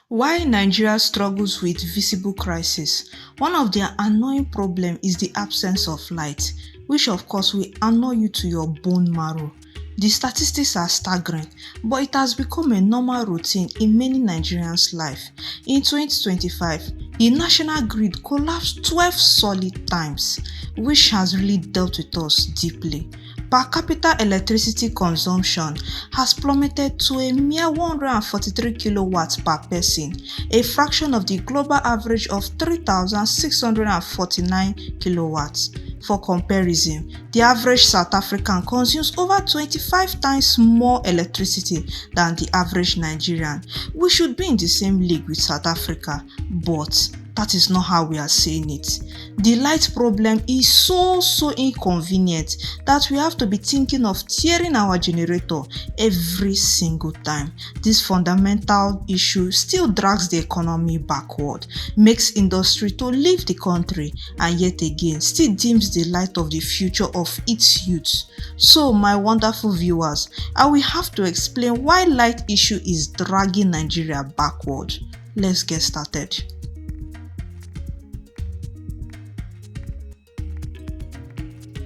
Why Nigeria struggles with visible crisis. One of their annoying problems is the absence of light, which of course will annoy you to your bone marrow. The statistics are staggering, but it has become a normal routine in many Nigerians' life. In 2025, the national grid collapsed 12 solid times, which has really dealt with us deeply. Per capita electricity consumption has plummeted to a mere 143 kilowatts per person, a fraction of the global average of 3,649 kilowatts. For comparison, the average South African consumes over 25 times more electricity than the average Nigerian. We should be in the same league with South Africa, but that is not how we are saying it. The light problem is so inconvenient that we have to be thinking of tearing our generator every single time. This fundamental issue still drags the economy backward, makes industry to leave the country, and yet again still dims the light of the future of its youth. So my wonderful viewers, I will have to explain why light issue is dragging Nigeria backward. Let's get started.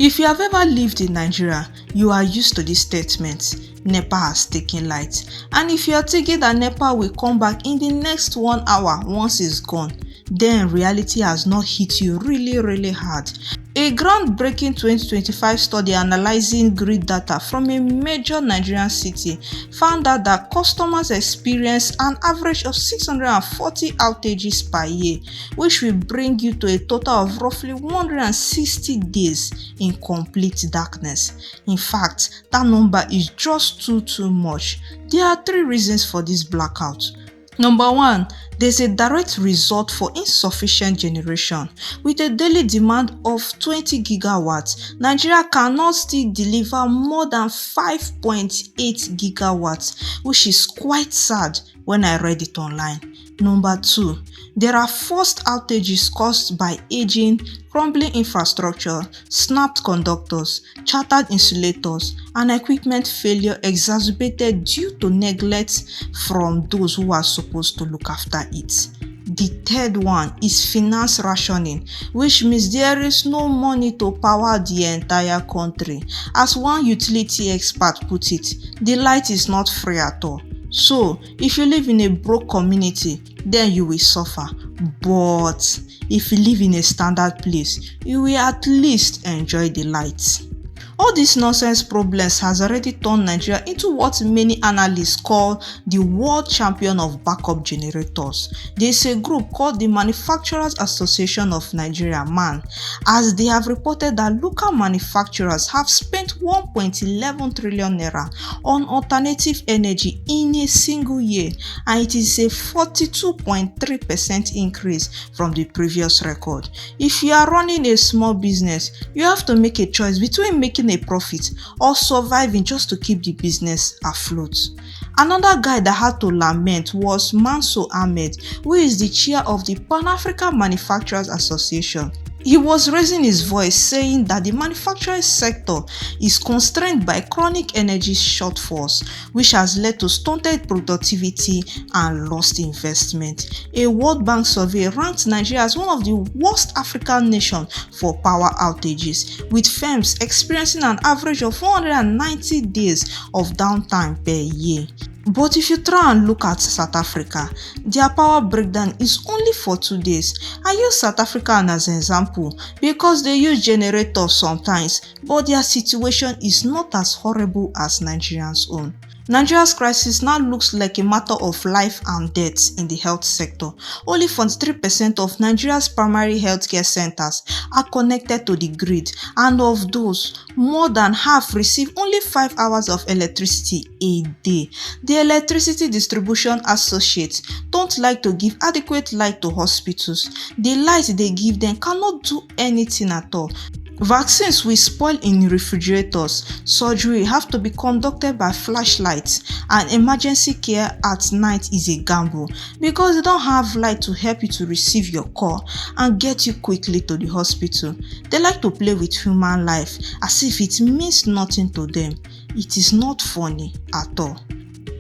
If you have ever lived in Nigeria, you are used to this statement: NEPA has taken light. And if you are thinking that NEPA will come back in the next 1 hour once it's gone, then reality has not hit you really hard. A groundbreaking 2025 study analyzing grid data from a major Nigerian city found out that customers experience an average of 640 outages per year, which will bring you to a total of roughly 160 days in complete darkness. In fact, that number is just too much. There are 3 reasons for this blackout. Number 1, there's a direct result for insufficient generation. With a daily demand of 20 gigawatts, Nigeria cannot still deliver more than 5.8 gigawatts, which is quite sad when I read it online. Number 2, there are forced outages caused by aging, crumbling infrastructure, snapped conductors, shattered insulators, and equipment failure exacerbated due to neglect from those who are supposed to look after it. The third one is finance rationing, which means there is no money to power the entire country. As one utility expert put it, the light is not free at all. So, if you live in a broke community, then you will suffer. But if you live in a standard place, you will at least enjoy the light. All these nonsense problems has already turned Nigeria into what many analysts call the world champion of backup generators. There is a group called the Manufacturers Association of Nigeria (MAN), as they have reported that local manufacturers have spent 1.11 trillion naira on alternative energy in a single year, and it is a 42.3% increase from the previous record. If you are running a small business, you have to make a choice between making a profit or surviving just to keep the business afloat. Another guy that had to lament was Mansour Ahmed, who is the chair of the Pan-African Manufacturers Association. He was raising his voice saying that the manufacturing sector is constrained by chronic energy shortfalls, which has led to stunted productivity and lost investment. A World Bank survey ranked Nigeria as one of the worst African nations for power outages, with firms experiencing an average of 190 days of downtime per year. But if you try and look at South Africa, their power breakdown is only for 2 days. I use South Africa as an example because they use generators sometimes, but their situation is not as horrible as Nigerians' own. Nigeria's crisis now looks like a matter of life and death in the health sector. Only 43% of Nigeria's primary healthcare centers are connected to the grid, and of those, more than half receive only 5 hours of electricity a day. The Electricity Distribution Associates don't like to give adequate light to hospitals. The light they give them cannot do anything at all. Vaccines will spoil in refrigerators, surgery have to be conducted by flashlights, and emergency care at night is a gamble because they don't have light to help you to receive your call and get you quickly to the hospital. They like to play with human life as if it means nothing to them. It is not funny at all.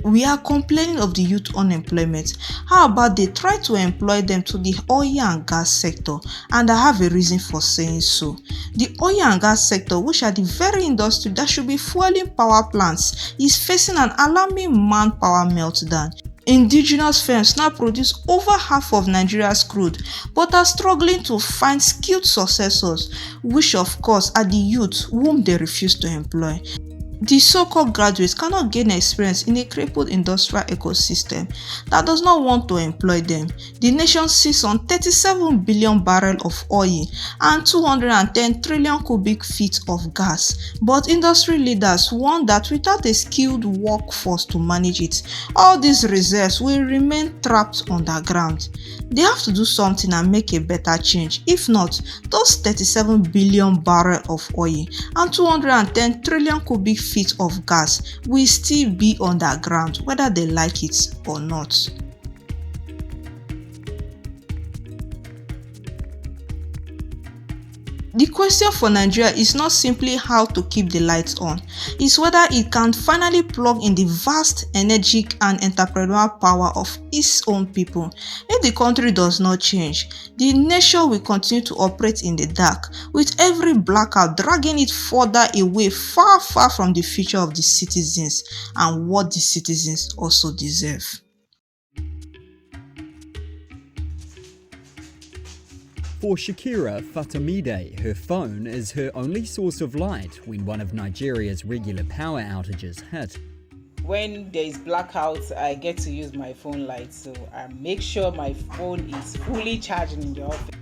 We are complaining of the youth unemployment. How about they try to employ them to the oil and gas sector? And I have a reason for saying so. The oil and gas sector, which are the very industry that should be fueling power plants, is facing an alarming manpower meltdown. Indigenous firms now produce over half of Nigeria's crude but are struggling to find skilled successors, which of course are the youth whom they refuse to employ. The so-called graduates cannot gain experience in a crippled industrial ecosystem that does not want to employ them. The nation sits on 37 billion barrels of oil and 210 trillion cubic feet of gas, but industry leaders warn that without a skilled workforce to manage it, all these reserves will remain trapped underground. They have to do something and make a better change. If not, those 37 billion barrels of oil and 210 trillion cubic feet of gas will still be underground whether they like it or not. The question for Nigeria is not simply how to keep the lights on, it's whether it can finally plug in the vast, energetic and entrepreneurial power of its own people. If the country does not change, the nation will continue to operate in the dark, with every blackout dragging it further away, far from the future of the citizens and what the citizens also deserve. For Shakira Fatamide, her phone is her only source of light when one of Nigeria's regular power outages hit. When there is blackout, I get to use my phone light, so I make sure my phone is fully charged in the office.